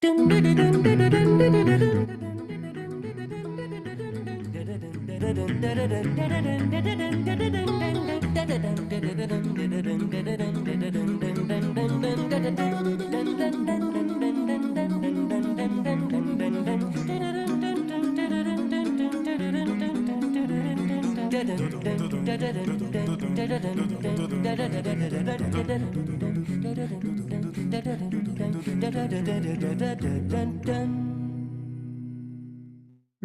Good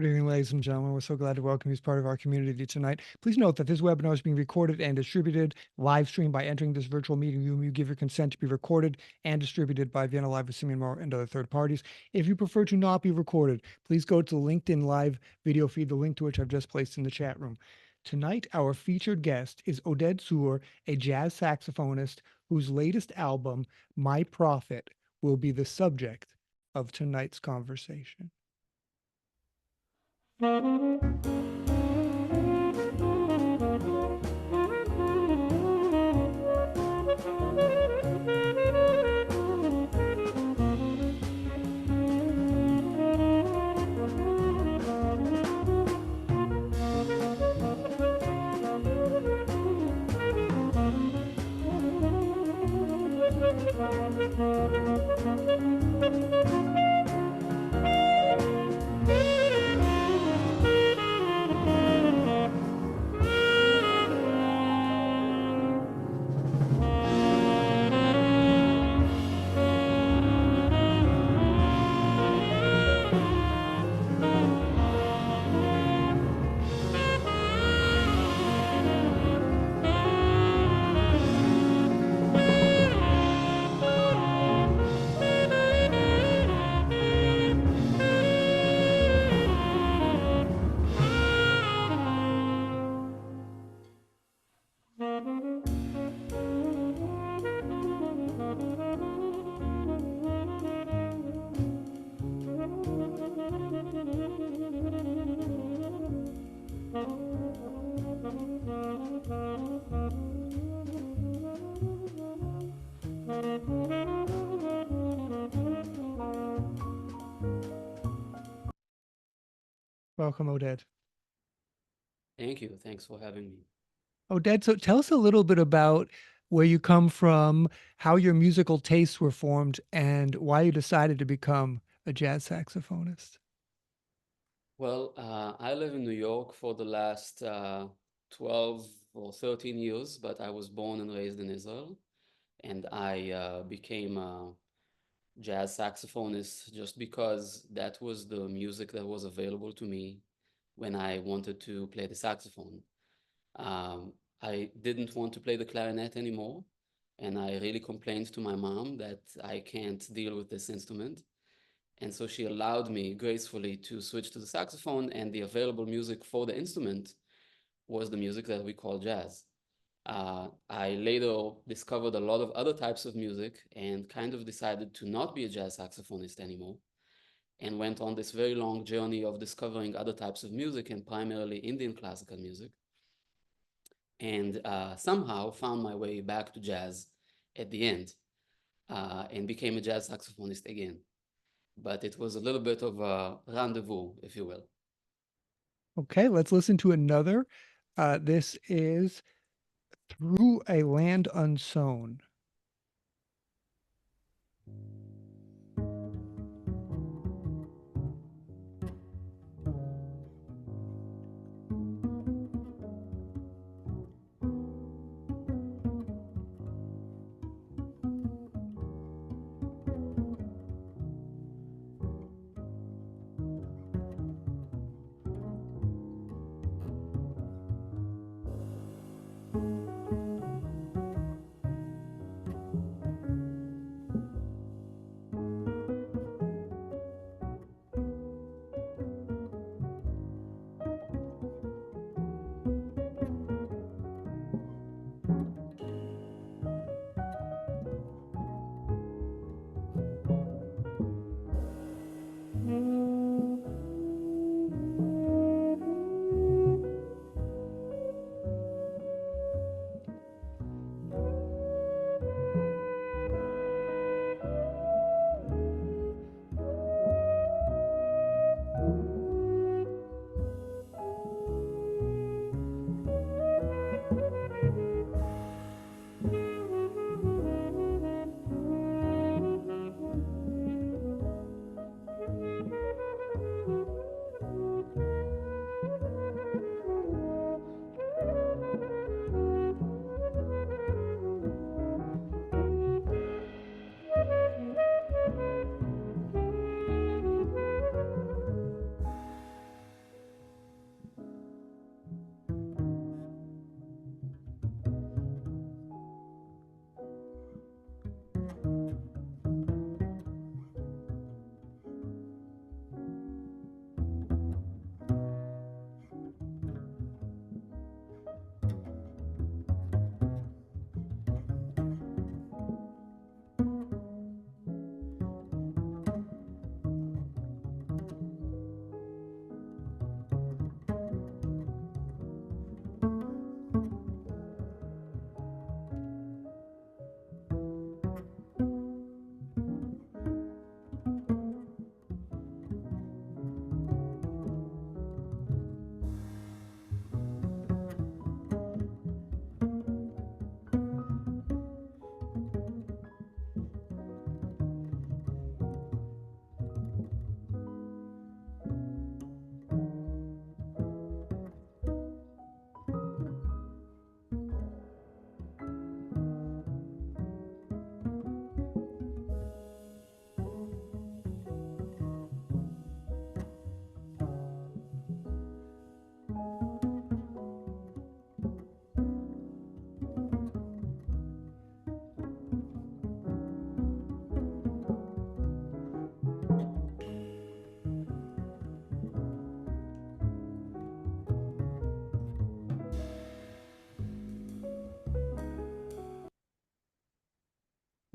evening, ladies and gentlemen. We're so glad to welcome you as part of our community tonight. Please note that this webinar is being recorded and distributed live stream. By entering this virtual meeting room, you give your consent to be recorded and distributed by Vienna Live with Simeon Moore and other third parties. If you prefer to not be recorded, please go to the LinkedIn Live video feed, the link to which I've just placed in the chat room. Tonight, our featured guest is Oded Tzur, a jazz saxophonist whose latest album, My Prophet, will be the subject of tonight's conversation. Welcome, Oded. Thank you. Thanks for having me. Oded, so tell us a little bit about where you come from, how your musical tastes were formed, and why you decided to become a jazz saxophonist. Well, I live in New York for the last 12 or 13 years, but I was born and raised in Israel. And I became a jazz saxophonist just because that was the music that was available to me when I wanted to play the saxophone. I didn't want to play the clarinet anymore, and I really complained to my mom that I can't deal with this instrument. And so she allowed me gracefully to switch to the saxophone, and the available music for the instrument was the music that we call jazz. I later discovered a lot of other types of music and kind of decided to not be a jazz saxophonist anymore, and went on this very long journey of discovering other types of music, and primarily Indian classical music, and somehow found my way back to jazz at the end, and became a jazz saxophonist again. But it was a little bit of a rendezvous, if you will. Okay, let's listen to another. This is Through a Land Unsown.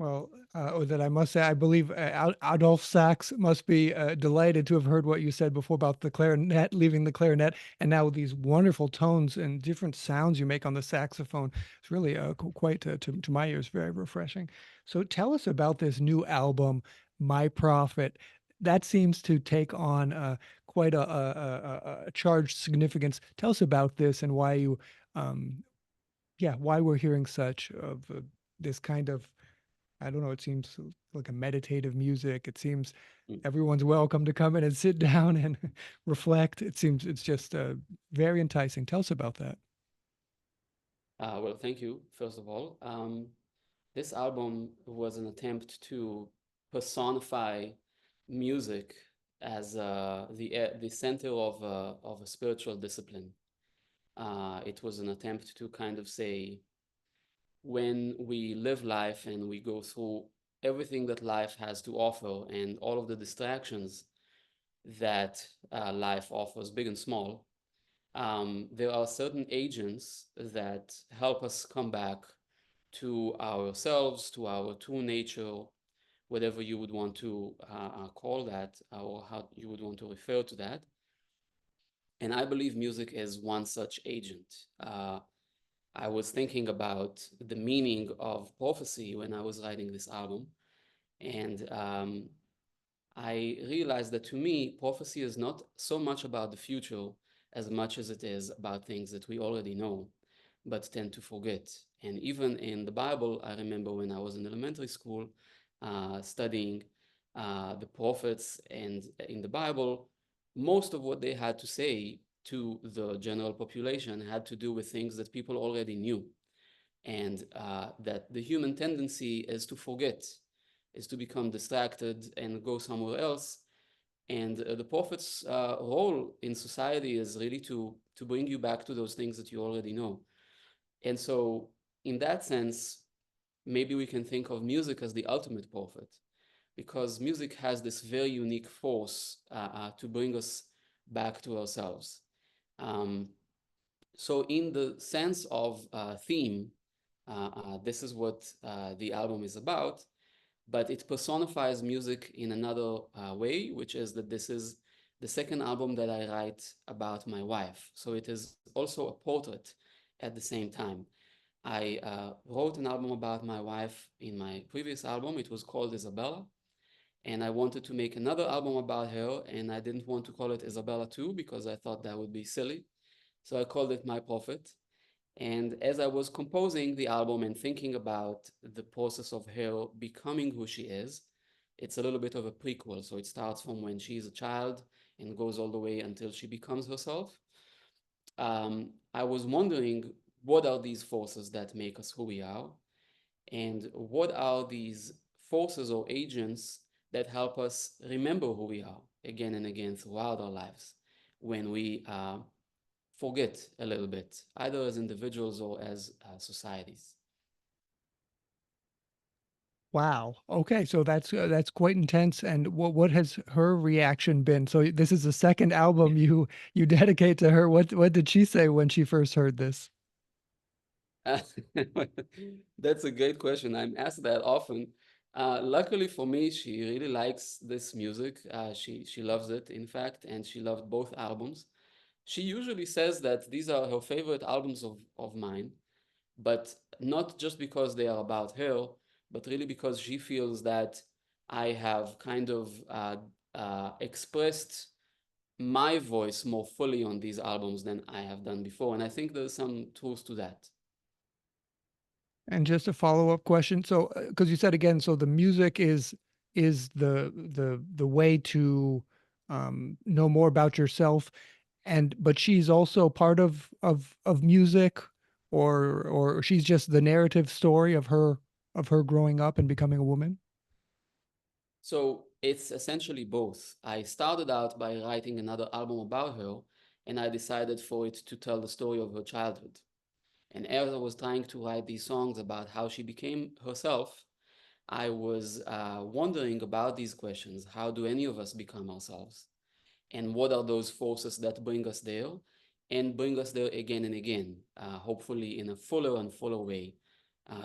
Well, Oded, I must say, I believe Adolf Sachs must be delighted to have heard what you said before about the clarinet, leaving the clarinet, and now these wonderful tones and different sounds you make on the saxophone. It's really quite, to my ears, very refreshing. So tell us about this new album, My Prophet. That seems to take on quite a charged significance. Tell us about this and why you, yeah, why we're hearing such of this kind of, I don't know, it seems like a meditative music. It seems Mm. everyone's welcome to come in and sit down and reflect. It seems it's just very enticing. Tell us about that. Well, thank you, first of all. This album was an attempt to personify music as the center of a spiritual discipline. It was an attempt to kind of say, when we live life and we go through everything that life has to offer and all of the distractions that life offers, big and small, there are certain agents that help us come back to ourselves, to our true nature, whatever you would want to call that, or how you would want to refer to that. And I believe music is one such agent. I was thinking about the meaning of prophecy when I was writing this album, and I realized that to me, prophecy is not so much about the future as much as it is about things that we already know, but tend to forget. And even in the Bible, I remember when I was in elementary school studying the prophets, and in the Bible, most of what they had to say to the general population had to do with things that people already knew, and that the human tendency is to forget, is to become distracted and go somewhere else. And the prophet's role in society is really to bring you back to those things that you already know. And so, in that sense, maybe we can think of music as the ultimate prophet, because music has this very unique force to bring us back to ourselves. Um, so, in the sense of theme, this is what the album is about, but it personifies music in another way, which is that this is the second album that I write about my wife. So it is also a portrait at the same time. I wrote an album about my wife in my previous album. It was called Isabella. And I wanted to make another album about her, and I didn't want to call it Isabella 2 because I thought that would be silly. So I called it My Prophet. And as I was composing the album and thinking about the process of her becoming who she is, it's a little bit of a prequel. So it starts from when she's a child and goes all the way until she becomes herself. I was wondering, what are these forces that make us who we are? And what are these forces or agents that help us remember who we are again and again throughout our lives when we forget a little bit, either as individuals or as societies. Wow. Okay, so that's quite intense. And what has her reaction been? So this is the second album you dedicate to her. What did she say when she first heard this? Uh, That's a great question. I'm asked that often. Luckily for me, she really likes this music. She loves it, in fact, and she loved both albums. She usually says that these are her favorite albums of mine, but not just because they are about her, but really because she feels that I have kind of expressed my voice more fully on these albums than I have done before. And I think there's some truth to that. And just a follow-up question. So, because you said again, so the music is the way to know more about yourself, and but she's also part of music, or she's just the narrative story of her growing up and becoming a woman. So it's essentially both. I started out by writing another album about her, and I decided for it to tell the story of her childhood. And as I was trying to write these songs about how she became herself, I was wondering about these questions. How do any of us become ourselves? And what are those forces that bring us there and bring us there again and again, hopefully in a fuller and fuller way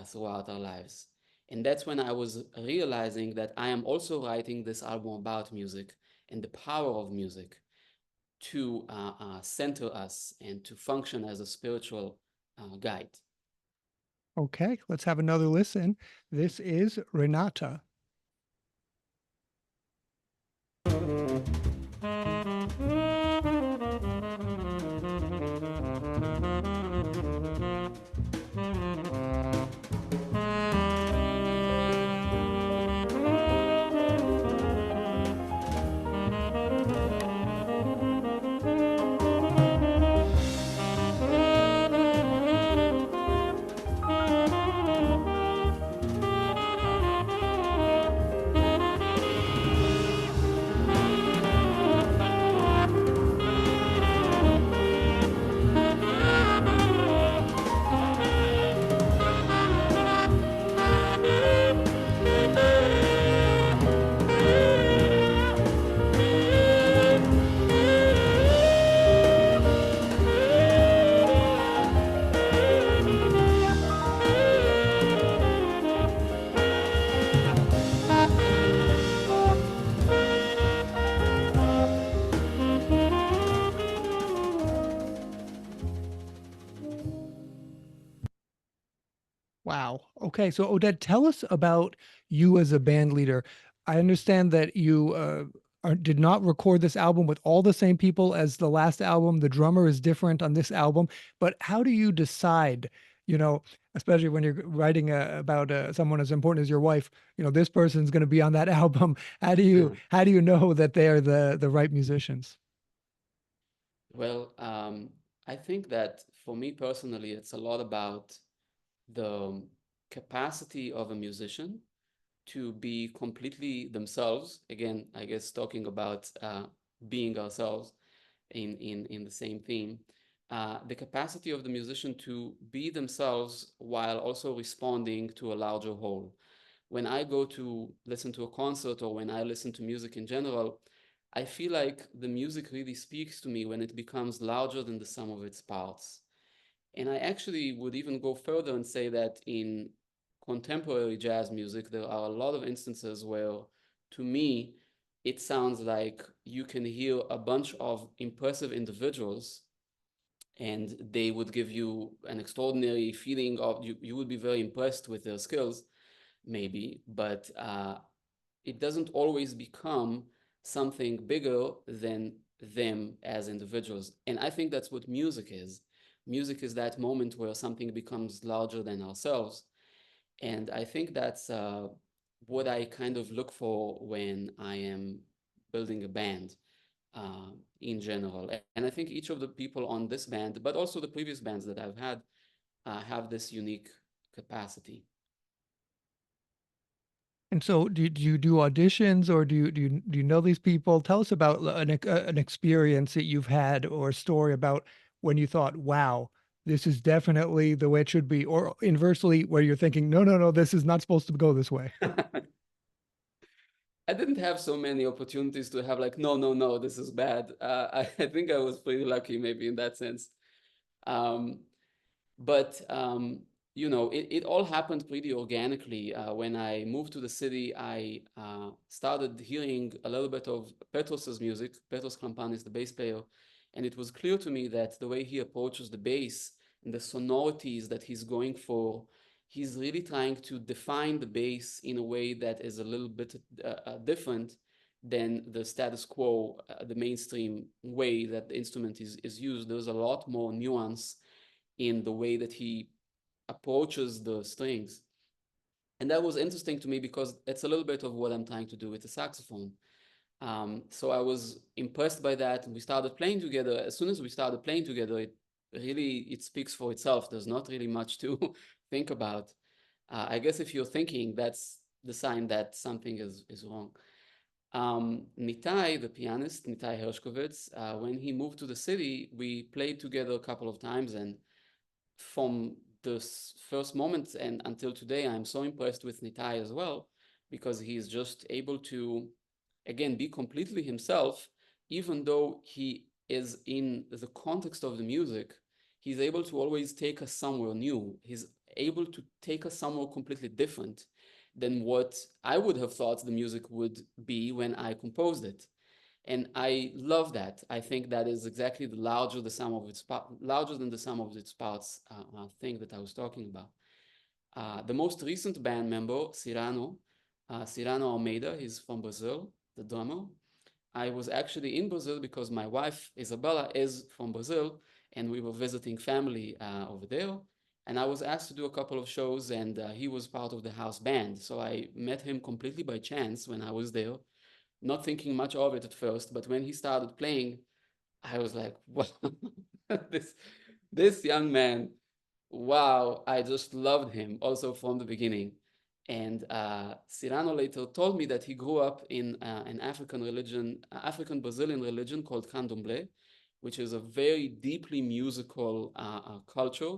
throughout our lives? And that's when I was realizing that I am also writing this album about music and the power of music to center us and to function as a spiritual guide. Okay, let's have another listen. This is Renata. Wow. Okay. So, Oded, tell us about you as a band leader. I understand that you did not record this album with all the same people as the last album. The drummer is different on this album. But how do you decide, you know, especially when you're writing about someone as important as your wife, this person's going to be on that album. How do you know that they are the right musicians? Well, I think that for me personally, it's a lot about the capacity of a musician to be completely themselves. Again, I guess talking about being ourselves in the same theme. The capacity of the musician to be themselves while also responding to a larger whole. When I go to listen to a concert or when I listen to music in general, I feel like the music really speaks to me when it becomes larger than the sum of its parts. And I actually would even go further and say that in contemporary jazz music, there are a lot of instances where, to me, it sounds like you can hear a bunch of impressive individuals and they would give you an extraordinary feeling of you would be very impressed with their skills, maybe, but it doesn't always become something bigger than them as individuals. And I think that's what music is. Music is that moment where something becomes larger than ourselves. And I think that's what I kind of look for when I am building a band in general. And I think each of the people on this band, but also the previous bands that I've had, have this unique capacity. And so, do you do auditions, or do you know these people? Tell us about an experience that you've had, or a story about when you thought, "Wow, this is definitely the way it should be," or inversely, where you're thinking, "No, no, no, this is not supposed to go this way." I didn't have so many opportunities to have like, no, no, no, this is bad. I think I was pretty lucky maybe in that sense. Um, but it all happened pretty organically. When I moved to the city, I started hearing a little bit of Petros's music. Petros Klampanis, the bass player, and it was clear to me that the way he approaches the bass and the sonorities that he's going for, he's really trying to define the bass in a way that is a little bit different than the status quo, the mainstream way that the instrument is used. There's a lot more nuance in the way that he approaches the strings. And that was interesting to me because it's a little bit of what I'm trying to do with the saxophone. So I was impressed by that, and we started playing together. As soon as we started playing together, it speaks for itself. There's not really much to think about. I guess if you're thinking, that's the sign that something is wrong. Nitai, the pianist, Nitai Hershkovitz, when he moved to the city, we played together a couple of times, and from the first moment and until today, I'm so impressed with Nitai as well, because he's just able to, again, be completely himself, even though he is in the context of the music. He's able to always take us somewhere new. He's able to take us somewhere completely different. than what I would have thought the music would be when I composed it. And I love that. I think that is exactly the larger than the sum of its parts thing that I was talking about. The most recent band member, Cyrano Almeida, he's from Brazil, the drummer. I was actually in Brazil because my wife, Isabella, is from Brazil, and we were visiting family over there. And I was asked to do a couple of shows, and he was part of the house band. So I met him completely by chance when I was there, not thinking much of it at first. But when he started playing, I was like, wow, this, this young man, wow, I just loved him also from the beginning. And Cyrano later told me that he grew up in an African religion, African Brazilian religion called Candomblé, which is a very deeply musical culture.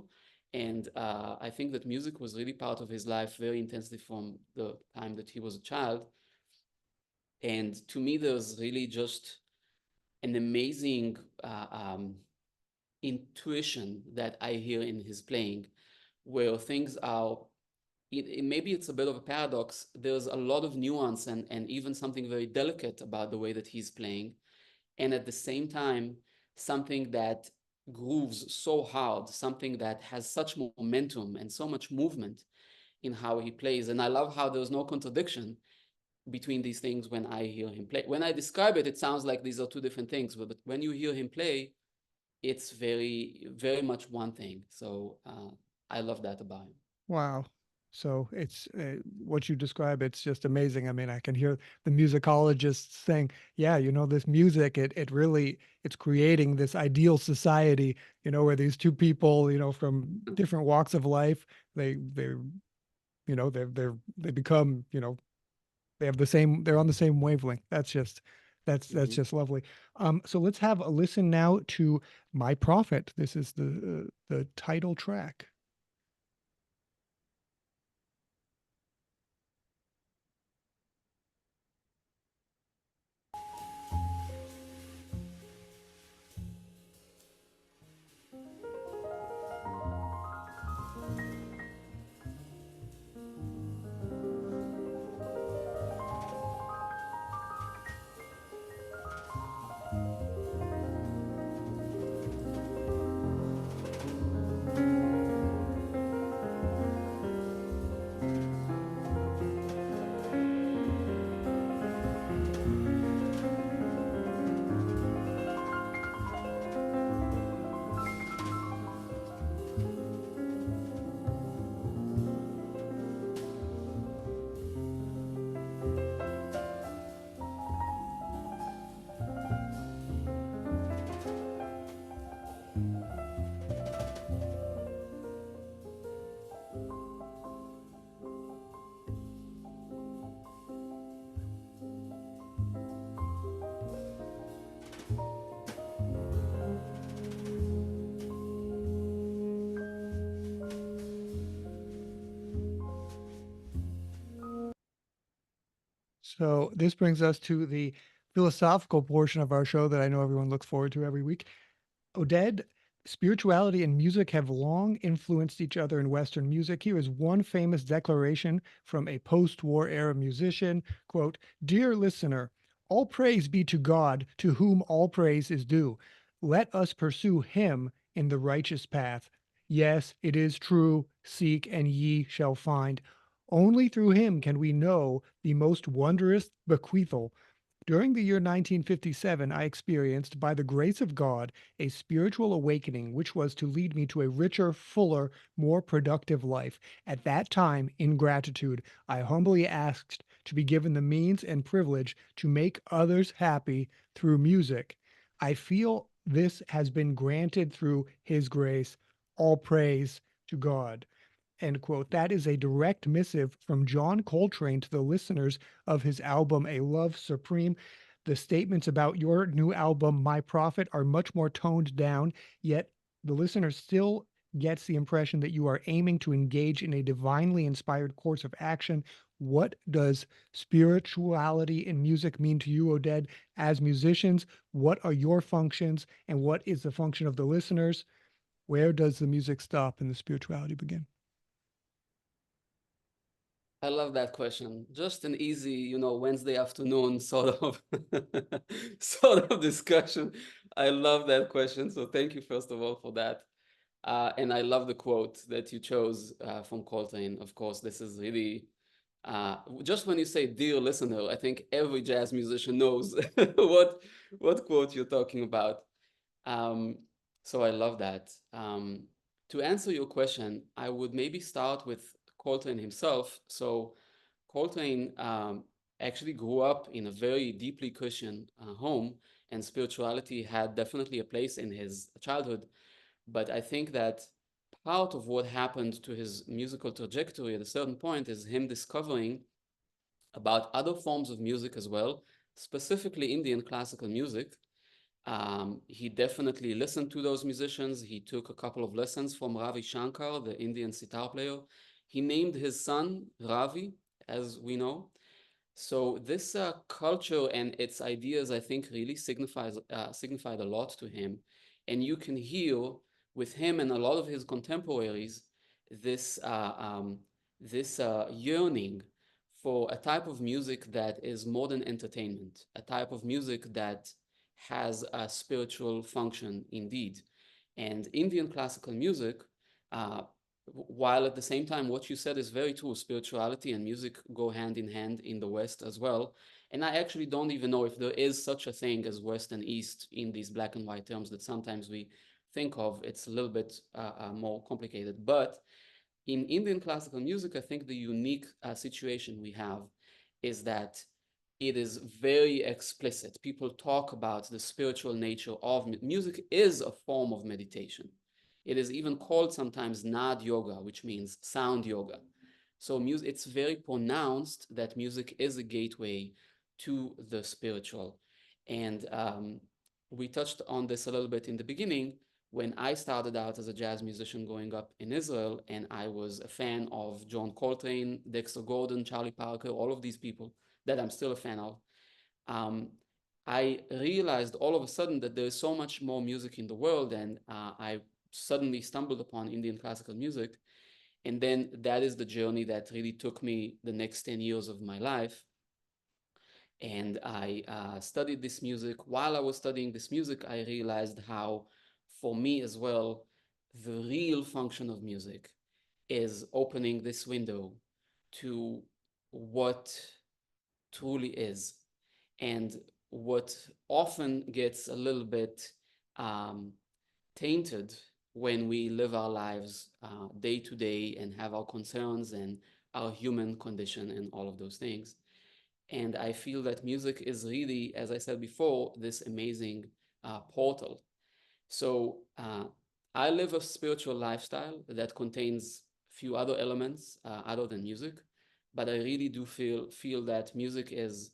And I think that music was really part of his life very intensely from the time that he was a child. And to me, there's really just an amazing intuition that I hear in his playing, where things are, maybe it's a bit of a paradox. There's a lot of nuance and even something very delicate about the way that he's playing. And at the same time, something that grooves so hard, something that has such momentum and so much movement in how he plays. And I love how there's no contradiction between these things when I hear him play. When I describe it, it sounds like these are two different things, but when you hear him play, it's very, very much one thing. So I love that about him. Wow. So it's what you describe. It's just amazing. I mean, I can hear the musicologists saying, "Yeah, this music. It really it's creating this ideal society. Where these two people, from different walks of life, they they become, they have the same. They're on the same wavelength. That's just lovely. So let's have a listen now to "My Prophet." This is the title track. So this brings us to the philosophical portion of our show that I know everyone looks forward to every week. Oded, spirituality and music have long influenced each other in Western music. Here is one famous declaration from a post-war era musician, quote, "Dear listener, all praise be to God, to whom all praise is due. Let us pursue him in the righteous path. Yes, it is true, seek and ye shall find. Only through him can we know the most wondrous bequeathal. During the year 1957, I experienced, by the grace of God, a spiritual awakening which was to lead me to a richer, fuller, more productive life. At that time, in gratitude, I humbly asked to be given the means and privilege to make others happy through music. I feel this has been granted through His grace. All praise to God." End quote. That is a direct missive from John Coltrane to the listeners of his album, A Love Supreme. The statements about your new album, My Prophet, are much more toned down, yet the listener still gets the impression that you are aiming to engage in a divinely inspired course of action. What does spirituality in music mean to you, Oded? As musicians, what are your functions and what is the function of the listeners? Where does the music stop and the spirituality begin? I love that question. Just an easy, Wednesday afternoon sort of sort of discussion. I love that question. So thank you first of all for that. And I love the quote that you chose from Coltrane. Of course, this is really just when you say "dear listener," I think every jazz musician knows what quote you're talking about. Um, so I love that. To answer your question, I would maybe start with Coltrane himself. So Coltrane actually grew up in a very deeply Christian home, and spirituality had definitely a place in his childhood. But I think that part of what happened to his musical trajectory at a certain point is him discovering about other forms of music as well, specifically Indian classical music. He definitely listened to those musicians. He took a couple of lessons from Ravi Shankar, the Indian sitar player. He named his son Ravi, as we know. So this culture and its ideas, I think, really signified a lot to him, and you can hear with him and a lot of his contemporaries this yearning for a type of music that is more than entertainment, a type of music that has a spiritual function indeed. And Indian classical music, uh, while at the same time what you said is very true, spirituality and music go hand in hand in the West as well. And I actually don't even know if there is such a thing as West and East in these black and white terms that sometimes we think of. It's a little bit more complicated. But in Indian classical music, I think the unique situation we have is that it is very explicit. People talk about the spiritual nature of music is a form of meditation. It is even called sometimes nad yoga, which means sound yoga. So music, it's very pronounced that music is a gateway to the spiritual. And we touched on this a little bit in the beginning when I started out as a jazz musician growing up in Israel, and I was a fan of John Coltrane, Dexter Gordon, Charlie Parker, all of these people that I'm still a fan of. Um, I realized all of a sudden that there is so much more music in the world, and I suddenly stumbled upon Indian classical music. And then that is the journey that really took me the next 10 years of my life. And I studied this music. While I was studying this music, I realized how, for me as well, the real function of music is opening this window to what truly is. And what often gets a little bit um, tainted when we live our lives day to day and have our concerns and our human condition and all of those things. And I feel that music is really, as I said before, this amazing portal. So I live a spiritual lifestyle that contains a few other elements other than music, but I really do feel that music is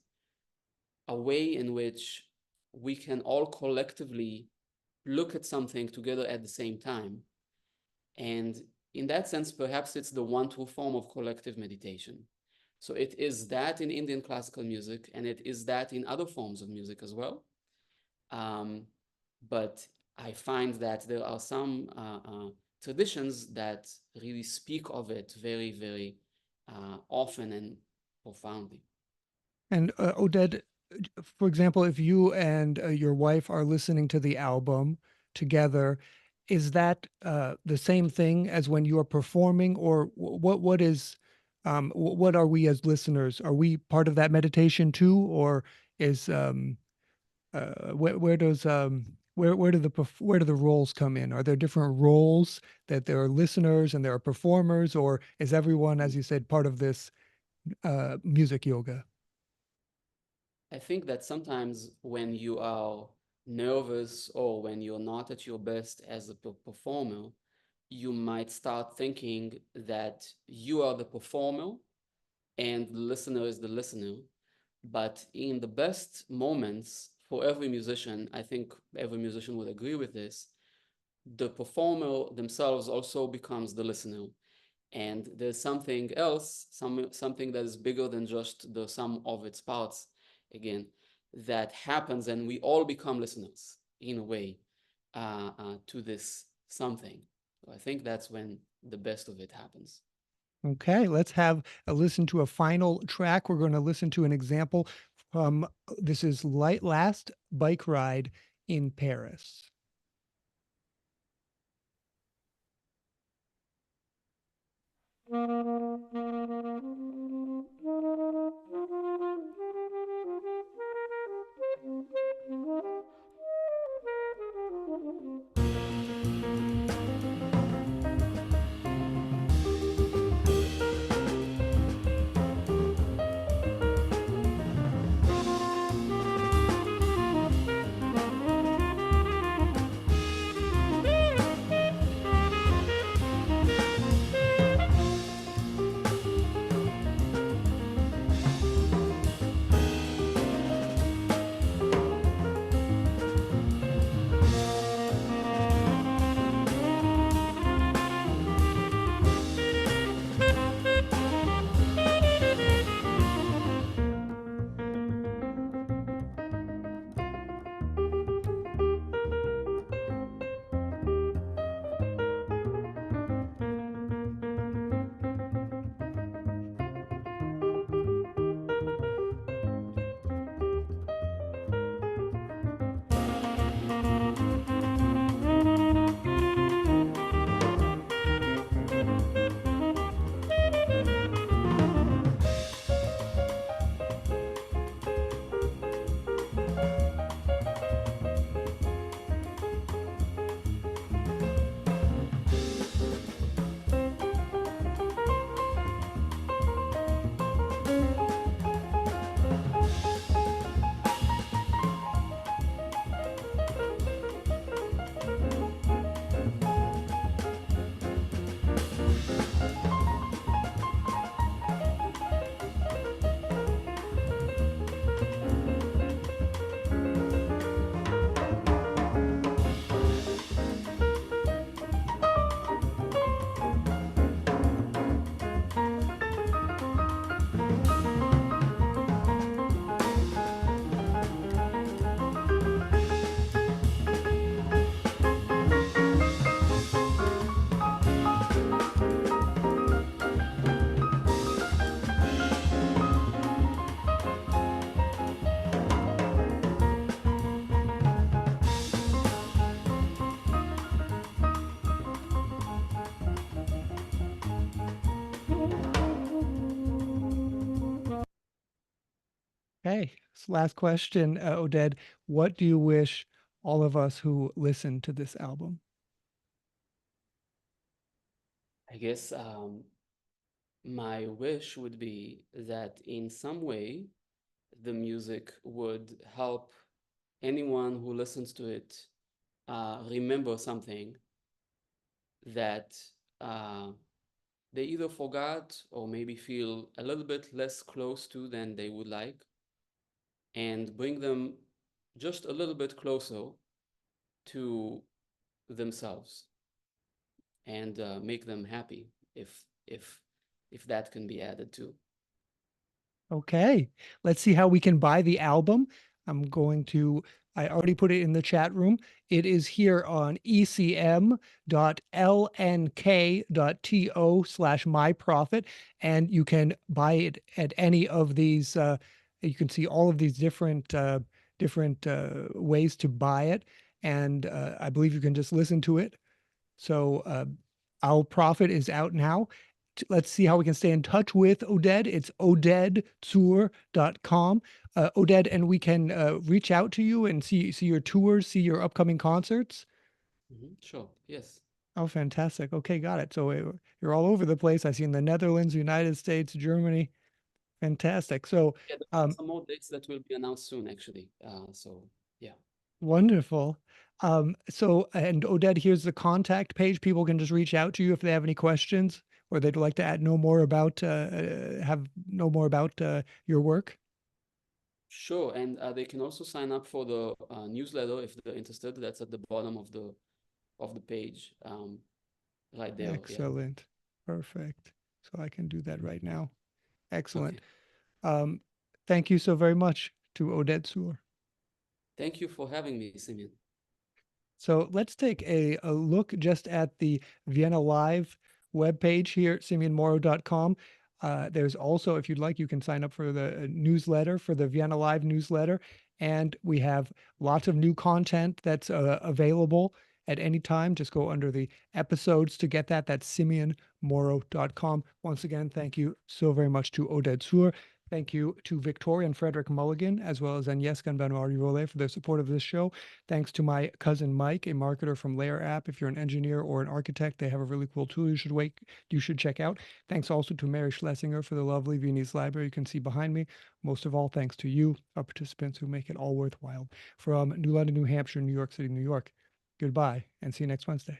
a way in which we can all collectively look at something together at the same time. And in that sense, perhaps it's the one true form of collective meditation. So it is that in Indian classical music, and it is that in other forms of music as well. Um, but I find that there are some traditions that really speak of it very, very often and profoundly. And Oded, for example, if you and your wife are listening to the album together, is that the same thing as when you are performing, or what is what are we as listeners? Are we part of that meditation too, or is where does where do the where do the roles come in? Are there different roles that there are listeners and there are performers, or is everyone, as you said, part of this music yoga? I think that sometimes when you are nervous or when you're not at your best as a performer, you might start thinking that you are the performer and the listener is the listener. But in the best moments for every musician, I think every musician would agree with this, the performer themselves also becomes the listener. And there's something else, something that is bigger than just the sum of its parts, again, that happens, and we all become listeners in a way to this something. So I think that's when the best of it happens. Okay, let's have a listen to a final track. We're going to listen to an example from this is Light Last Bike Ride in Paris. Okay, so last question, Oded. What do you wish all of us who listen to this album? I guess my wish would be that in some way the music would help anyone who listens to it remember something that uh, they either forgot or maybe feel a little bit less close to than they would like, and bring them just a little bit closer to themselves and make them happy if if if that can be added too. Okay, let's see how we can buy the album. I'm going to, I already put it in the chat room. It is here on ecm.lnk.to/myprofit, and you can buy it at any of these. You can see all of these different ways to buy it, and I believe you can just listen to it. So our profit is out now. Let's see how we can stay in touch with Oded. It's odedtzur.com. Oded, and we can reach out to you and see your tours, see your upcoming concerts. Sure, yes. Oh, fantastic. Okay, got it. So you're all over the place. I see in the Netherlands, United States, Germany. Fantastic. So Yeah, there are some more dates that will be announced soon, actually. So yeah. wonderful. And Oded, here's the contact page. People can just reach out to you if they have any questions or they'd like to know more about your work. Sure, and they can also sign up for the newsletter if they're interested. That's at the bottom of the page, right there. Yeah. Excellent. Perfect. So I can do that Mhm. right now. Excellent. Okay. Um, thank you so very much to Oded Tzur. Thank you for having me, Simeon. So let's take a look just at the Vienna Live webpage here at simeonmoro.com. There's also, if you'd like, you can sign up for the newsletter, for the Vienna Live newsletter. And we have lots of new content that's available at any time. Just go under the episodes to get that. That's simeonmoro.com. Once again, thank you so very much to Oded Tzur. Thank you to Victoria and Frederick Mulligan, as well as Agnieszka and Benoit Role for their support of this show. Thanks to my cousin Mike, a marketer from Layer App. If you're an engineer or an architect, they have a really cool tool you should check out. Thanks also to Mary Schlesinger for the lovely Viennese library you can see behind me. Most of all, thanks to you, our participants who make it all worthwhile. From New London, New Hampshire, New York City, New York, goodbye, and see you next Wednesday.